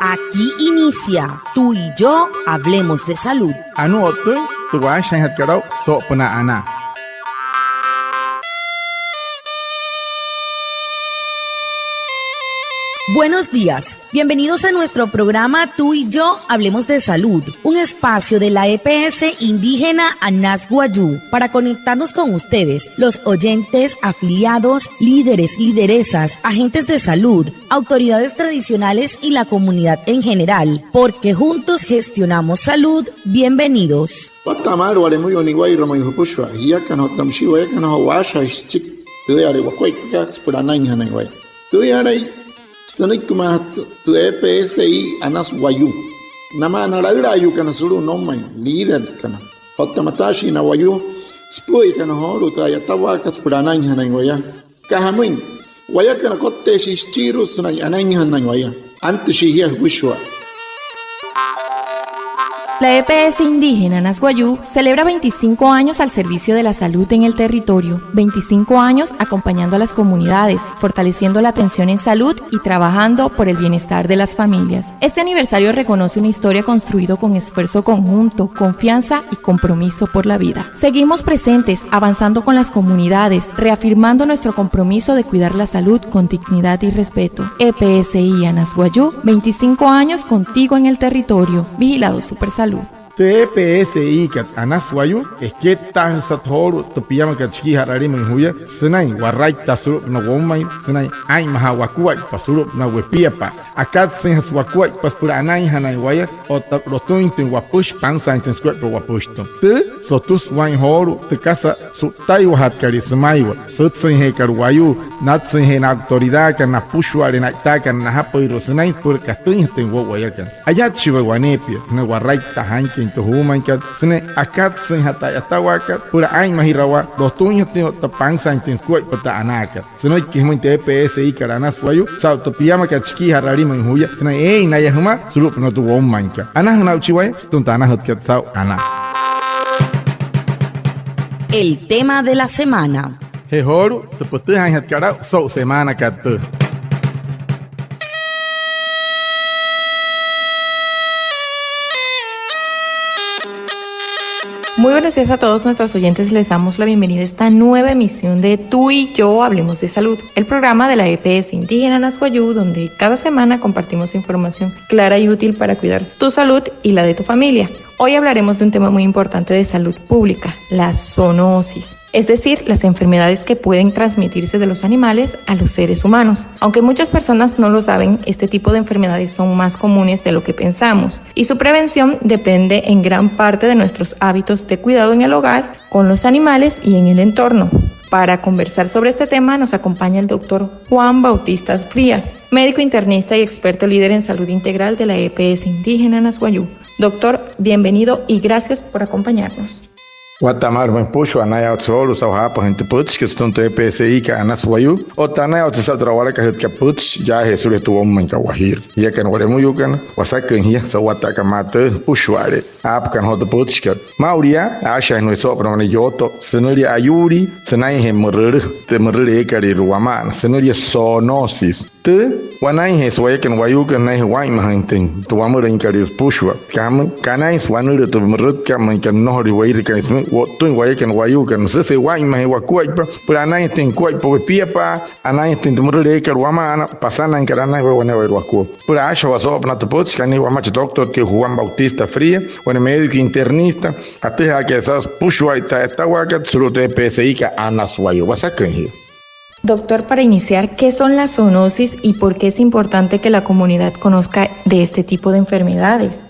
Aquí inicia Tú y Yo Hablemos de Salud. Anote, tu vas a hacer sopna ana. Buenos días, bienvenidos a nuestro programa Tú y Yo Hablemos de Salud, un espacio de la EPS indígena Anas Wayuu para conectarnos con ustedes, los oyentes, afiliados, líderes, lideresas, agentes de salud, autoridades tradicionales y la comunidad en general, porque juntos gestionamos salud. Bienvenidos. Stonik kumat tu EPSI Anas Wayuu. Nama narayu kana suru nomai leader kana. Hotta matashi na Wayuu spui kana horu ta yatawa kas puranai hanan waya. Kahamin waya kana kotte shistiru sunai anan hanan waya. Antishi hiya bushwa. La EPS indígena Anas Wayuu celebra 25 años al servicio de la salud en el territorio, 25 años acompañando a las comunidades, fortaleciendo la atención en salud y trabajando por el bienestar de las familias. Este aniversario reconoce una historia construida con esfuerzo conjunto, confianza y compromiso por la vida. Seguimos presentes, avanzando con las comunidades, reafirmando nuestro compromiso de cuidar la salud con dignidad y respeto. EPSI Anas Wayuu, 25 años contigo en el territorio. Vigilado Supersalud. TPSI kat Anas Wayuu es que tan satoro to piyama kat chiki harari menghuya senai warai tasuru na womai senai ai mahawakuai pasuru na wepiapa akat sen haswakuai paspura anai hanai waya o rotoin ten wapush pansa ten squat pro wapushto te sotus wain horu te casa su tai wahat karismaiwa sut sen he karwayu nat sen he na autoridad kan na pushu arena ta kan na hapoiro senai por kastin ten wo waya kan ayat chiwa wanepia na warai tahanki to human kat sene akat sen hata yatawakat pura ai mahirawa dos tuños teo tapangsa ten squat pata anakat sene kismo TPSI Anas Wayuu sa to piyama kat chiki harari menghuya sene ei na yahuma surup no tu woman kat ana na uchiwai stuntana hot kat sa ana. El tema de la semana. He horu te pote han hat kara so semana kat. Muy buenos días a todos nuestros oyentes, les damos la bienvenida a esta nueva emisión de Tú y Yo Hablemos de Salud, el programa de la EPS indígena Anas Wayuu, donde cada semana compartimos información clara y útil para cuidar tu salud y la de tu familia. Hoy hablaremos de un tema muy importante de salud pública, la zoonosis, es decir, las enfermedades que pueden transmitirse de los animales a los seres humanos. Aunque muchas personas no lo saben, este tipo de enfermedades son más comunes de lo que pensamos y su prevención depende en gran parte de nuestros hábitos de cuidado en el hogar, con los animales y en el entorno. Para conversar sobre este tema nos acompaña el doctor Juan Bautista Frías, médico internista y experto líder en salud integral de la EPS indígena Anas Wayuu. Doctor, bienvenido y gracias por acompañarnos. Guatamar me puso a naya otsoro sa hapa gente puts que son TPSI Anas Wayuu o tanaya otsa trawala ka het puts ya Jesús estuvo en Kawahir ya que no mu yukan wasaken hiya sa wataka mate pushware ap kan hot puts que mauria asha no so pero ne yoto senuria ayuri senai he murur te murur e kari ruaman senuria zoonosis te wanai he so kan wayu kan nai wai mahanten to amur en kari pushwa kam kanai swanur to murut kam kan no ri wai kan wo tun wai kan wayu kan se wai ma he wakuai pero anai ten kuai po piapa anai ten murur e kari ruaman pasana en karana we wane waku pero asha waso na to puts kan ni wama doctor que Juan Bautista Fría un médico internista até que esas pushwa ita wakat suru TPSI Anas Wayuu wasaken hiya. Doctor, para iniciar, ¿qué son las zoonosis y por qué es importante que la comunidad conozca de este tipo de enfermedades?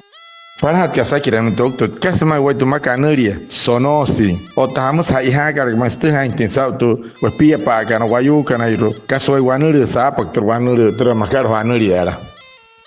Para que asaki ran doctor, ¿qué se me va a tomar canaria? Zoonosis. O estamos ahí hagar más te ha intentado tu pia para que no Wayuu canairo. Caso de guanuri sa pa guanuri trabajar guanuri era.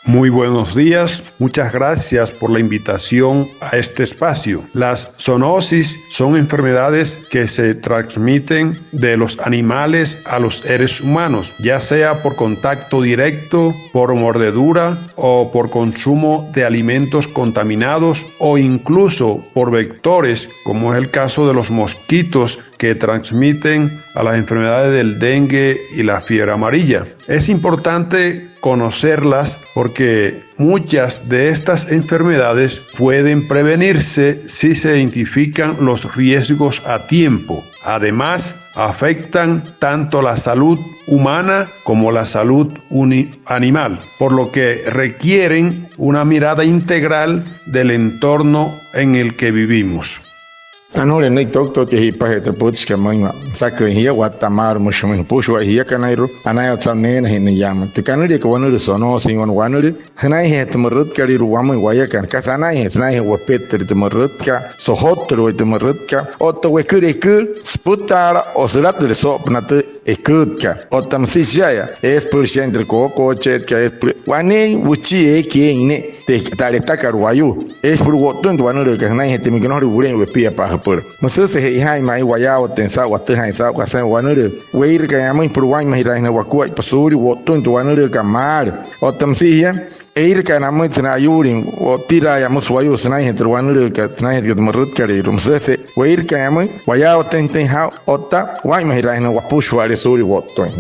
Muy buenos días, muchas gracias por la invitación a este espacio. Las zoonosis son enfermedades que se transmiten de los animales a los seres humanos, ya sea por contacto directo, por mordedura o por consumo de alimentos contaminados o incluso por vectores, como es el caso de los mosquitos que transmiten a las enfermedades del dengue y la fiebre amarilla. Es importante conocerlas porque muchas de estas enfermedades pueden prevenirse si se identifican los riesgos a tiempo. Además, afectan tanto la salud humana como la salud animal, por lo que requieren una mirada integral del entorno en el que vivimos. Anore nei tok te hipa heter puts ka manga sakre hiya watamar mushmin pushu hiya kanairu anaya tsamne hin yam te kanuri ko wanuri sono singon wanuri hanai het murut kari ruwam waya kan kasana he snai wa petter te murut ka so hotro te murut ka otto we kure sputara osrat de sopnat ekutka otam sijaya es por centro ko chet ka es wani uchi ekine te tare takar wayu es por wotun wanuri ka hanai het mi gnori buren we pia pa por masa se hai mai wayao tensa watu hai sa ka san wanuri weir ka yamai por wan mai raina wakuai pasuri wotun wanuri ka mar otam sija eir ka namai tsna yurin o tira yamus wayu snai het wanuri ka snai het marut kare masa se weir ka yamai wayao ten ha otta wan mai raina wapush wale suri wotun.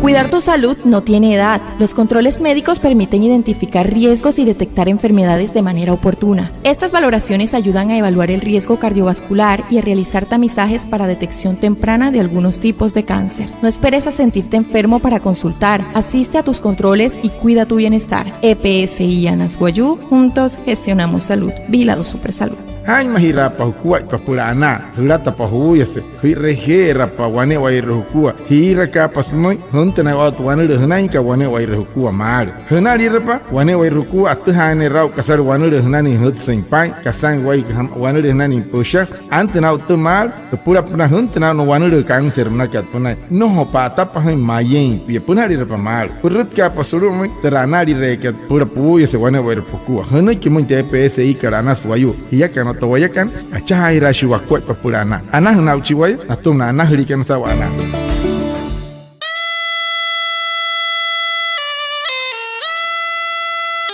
Cuidar tu salud no tiene edad. Los controles médicos permiten identificar riesgos y detectar enfermedades de manera oportuna. Estas valoraciones ayudan a evaluar el riesgo cardiovascular y a realizar tamizajes para detección temprana de algunos tipos de cáncer. No esperes a sentirte enfermo para consultar. Asiste a tus controles y cuida tu bienestar. EPSI Anasguayú, juntos gestionamos salud. Vigilado Supersalud. Hai mahira pa hukua pa purana hirata pa huyase hirehera pa wane wa irhukua hira ka pasmoi huntana wa tuane rehnai ka wane wa irhukua mar henari repa wane wa irhukua athane rau kasar wane rehnani hutsen pai kasang wa wane rehnani pusha antena utumar pura puna huntana no wane re cancer na ka puna no ho pa ta pa hai mayen pi punari repa mar purut ka pasuru mai teranari re ka pura puyase wane wa irhukua henai ki mun te PSI karana suayu hiya ka Towayakan, acha irashi wakwat papurana. Anah na uchiway, atum na anah hirikan sawana.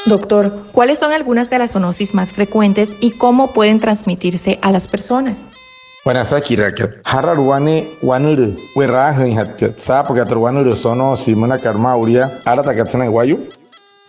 Doctor, ¿cuáles son algunas de las zoonosis más frecuentes y cómo pueden transmitirse a las personas? Wanasaki rakyat harar wane wanuru werahe hatkat sapa katar wanuru sono si mana karma uria arata katsana wayu.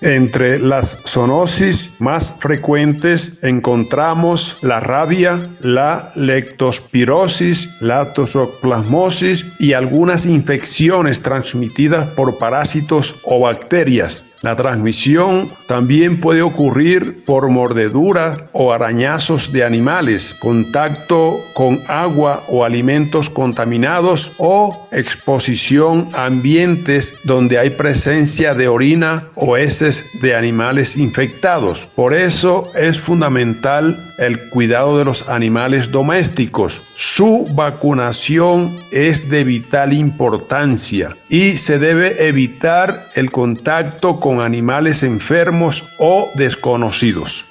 Entre las zoonosis más frecuentes encontramos la rabia, la leptospirosis, la toxoplasmosis y algunas infecciones transmitidas por parásitos o bacterias. La transmisión también puede ocurrir por mordedura o arañazos de animales, contacto con agua o alimentos contaminados o exposición a ambientes donde hay presencia de orina o heces de animales infectados. Por eso es fundamental el cuidado de los animales domésticos. Su vacunación es de vital importancia y se debe evitar el contacto con animales enfermos o desconocidos.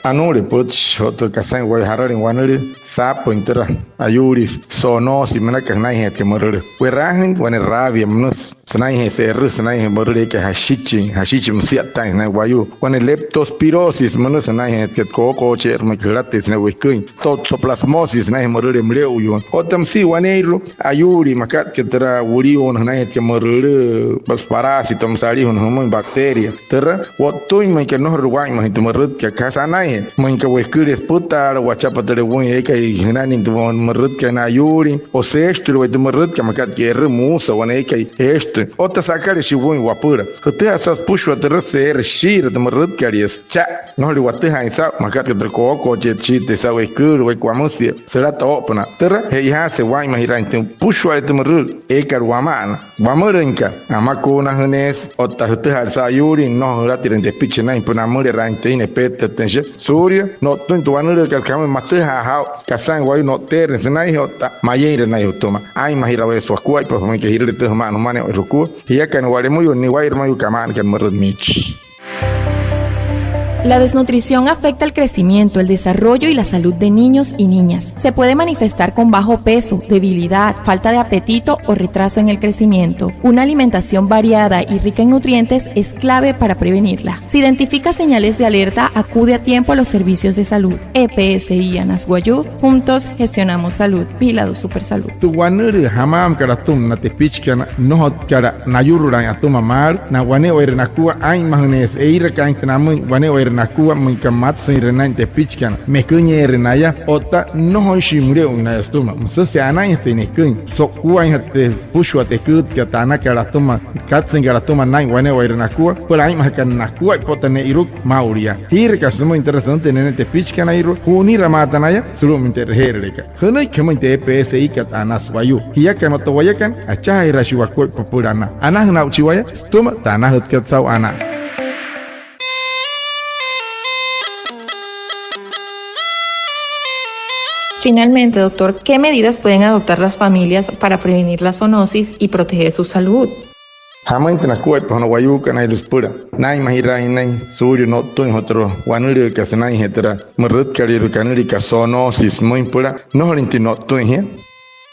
Anure puts hoto kasan wa hararin wanure sapo intera ayuri sono si mana kanai het kemorure werahin wane rabia mnus sanai he ser sanai he morure ke hashichi musiata na wayu wane leptospirosis mnus sanai het ko cher ma gratis na wikuin toxoplasmosis na he morure mleu yu otam si wane ru ayuri makat ketera wuri on na het kemorure bas parasitom sari on homo bacteria tera wotoi ma ke no ruwai ma het morut ke kasanai Moinka weskures putar wachapatere won eka hinani tuon marut kana yuri o sexto o marut kamakat que remusa wan eka este ota sakare shibun wapura te asas pushu ater ser shir de marut karies cha no li wate haisa makat que ko jet chite sa weskur we kwamusia será topna terra he ha se wai mahirante pushu ater marut eka wamana wamurenka amakuna hanes ota te harsa yuri no ratirente pichena impuna mure rante ine pete tenje Surya no tuntu wanure ka kama mate ha kasang wai no ter senai hota mayeira na yutoma ai mahira we so kuai pa me ke hirte te ma no mane ruku ya kan wale muy ni wai mayu kaman kan marud mich. La desnutrición afecta el crecimiento, el desarrollo y la salud de niños y niñas. Se puede manifestar con bajo peso, debilidad, falta de apetito o retraso en el crecimiento. Una alimentación variada y rica en nutrientes es clave para prevenirla. Si identifica señales de alerta, acude a tiempo a los servicios de salud. EPSI Anasguayú, juntos gestionamos salud. Vigilado Supersalud. Tu wanuri hamam karatum na te pichkana nohot kara nayururan atuma mar na wane oir nakua ay mahnes eira kain tnamun wane oir nakua mun kamat sin renan te pichkana mekunye renaya ota nohon shimure una estuma musase anay tene kun so kuan hatte pushwa te kut katana karatuma katsen karatuma nai wane oir nakua por ay mahkan nakua potane iruk mauria hir kasumo interesante nene te pichkana iru huni ramatanaya sulum interhereka hunay kemente EPSI kat Anaswayu hiya kamato wayakan acha irashiwa ko populana anah na uchiwaya stuma tanah hutkat saw ana. Finalmente, doctor, ¿qué medidas pueden adoptar las familias para prevenir la zoonosis y proteger su salud? Hamainte na kuat pa wayu kana ilus pura nai mahira nai suryo no tun hotro wanuri ka sanai hetra murut kari kanuri ka zoonosis muy pura no horinti no tun he.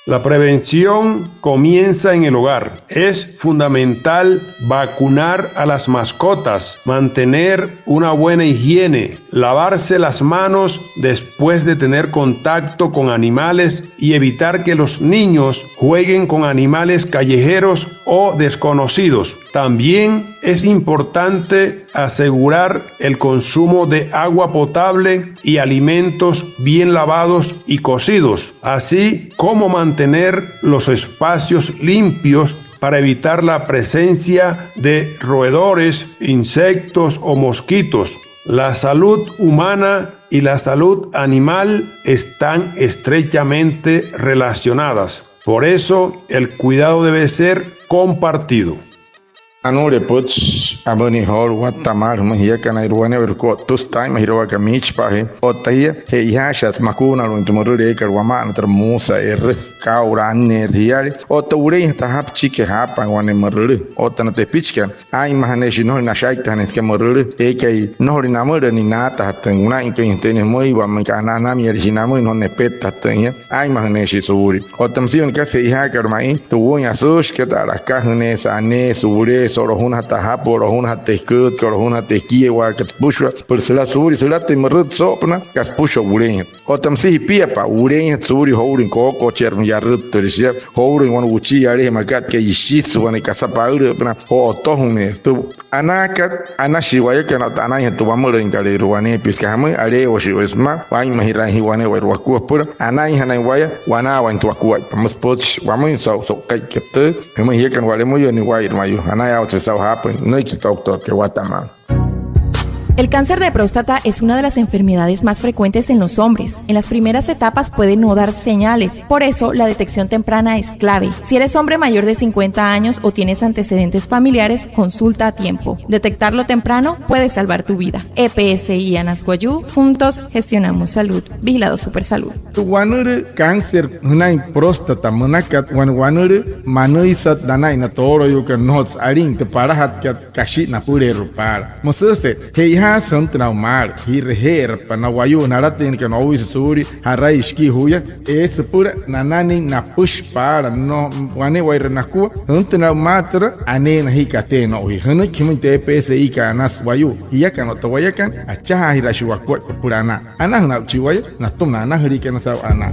La prevención comienza en el hogar. Es fundamental vacunar a las mascotas, mantener una buena higiene, lavarse las manos después de tener contacto con animales y evitar que los niños jueguen con animales callejeros o desconocidos. También es importante asegurar el consumo de agua potable y alimentos bien lavados y cocidos, así como mantener los espacios limpios para evitar la presencia de roedores, insectos o mosquitos. La salud humana y la salud animal están estrechamente relacionadas. Por eso, el cuidado debe ser compartido. Anure puts abani hor watamar mahia kana irwane verko tustai mahiro ka mich pahe otaya he yashat makuna lo intumurure karwama antar musa kauran ne riari oture ta hap chike hapa wane marure otana te pichkan ai mahane shino na shaita ne ke marure ekei no ri namure ni nata hatan una inke intene moi wa makana na mi erjinamo no ne peta tanya ai mahane shi suri otam sion ka se ha karmai tu wonya sus ke ta ka hne sa ne suri sorohun hata hapo rohun hata kut rohun hata kiewa kat pushwa por sela suri sela te marut sopna kas pusho uren otam si pia pa uren suri hourin koko cherm yarut tersia hourin wan uchi ari makat ke yishis wan kasapa ure pna ho tohune tu anakat anashi waya kana tanai tu wamur ingale ruane piskame are oshi osma wai mahira hiwane wa waku pura anai hanai waya wana wan tu waku pamas poch wamun so kai kete hema hikan wale moyo ni wai mayu anai El cáncer de próstata es una de las enfermedades más frecuentes en los hombres. En las primeras etapas puede no dar señales, por eso la detección temprana es clave. Si eres hombre mayor de 50 años o tienes antecedentes familiares, consulta a tiempo. Detectarlo temprano puede salvar tu vida. EPSI Anasguayú, juntos gestionamos salud. Vigilado Supersalud. Wanure cáncer hunai próstata manakat wanure manoisat danai na toro yuka nots aring te parahat kat kashi na pure rupar. Mosese heiha son traumar hirher panawayu naratin que no suri haraiski huya es pura nanani na push para no wane wair nakua huntna matra ane na hikate no hi hunu kimite EPSI ka Anaswayu hiya no tawayakan acha hirashwa ko purana ana na chiwaya na tumna na hurika na sa ana.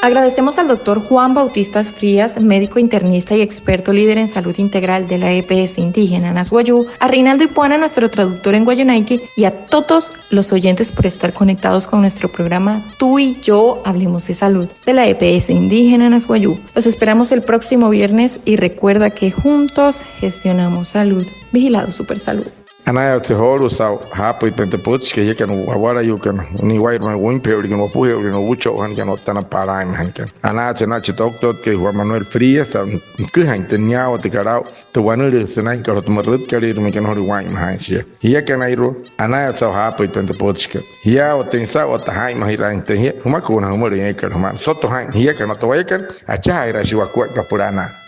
Agradecemos al doctor Juan Bautista Frías, médico internista y experto líder en salud integral de la EPS indígena Anasguayú, a Reinaldo Ipuana, nuestro traductor en Guayunaiki, y a todos los oyentes por estar conectados con nuestro programa Tú y Yo Hablemos de Salud de la EPS indígena Anasguayú. Los esperamos el próximo viernes y recuerda que juntos gestionamos salud. Vigilado Supersalud. Anaya se horo sa hapo ipente pots que ya que no awara yo que ni wai ma win peor que no puhe no mucho han que no tan para han que anaya se nache doctor que Juan Manuel Frías que han tenía o te carao te wanu de se nai que lo tomarut que le me que no wai ma han che ya que nairo anaya sa hapo ipente pots que ya o tensa o ta hai ma ira inte ya uma ko na mo re que no man soto han ya que no to ya que acha ira shi wa kwa purana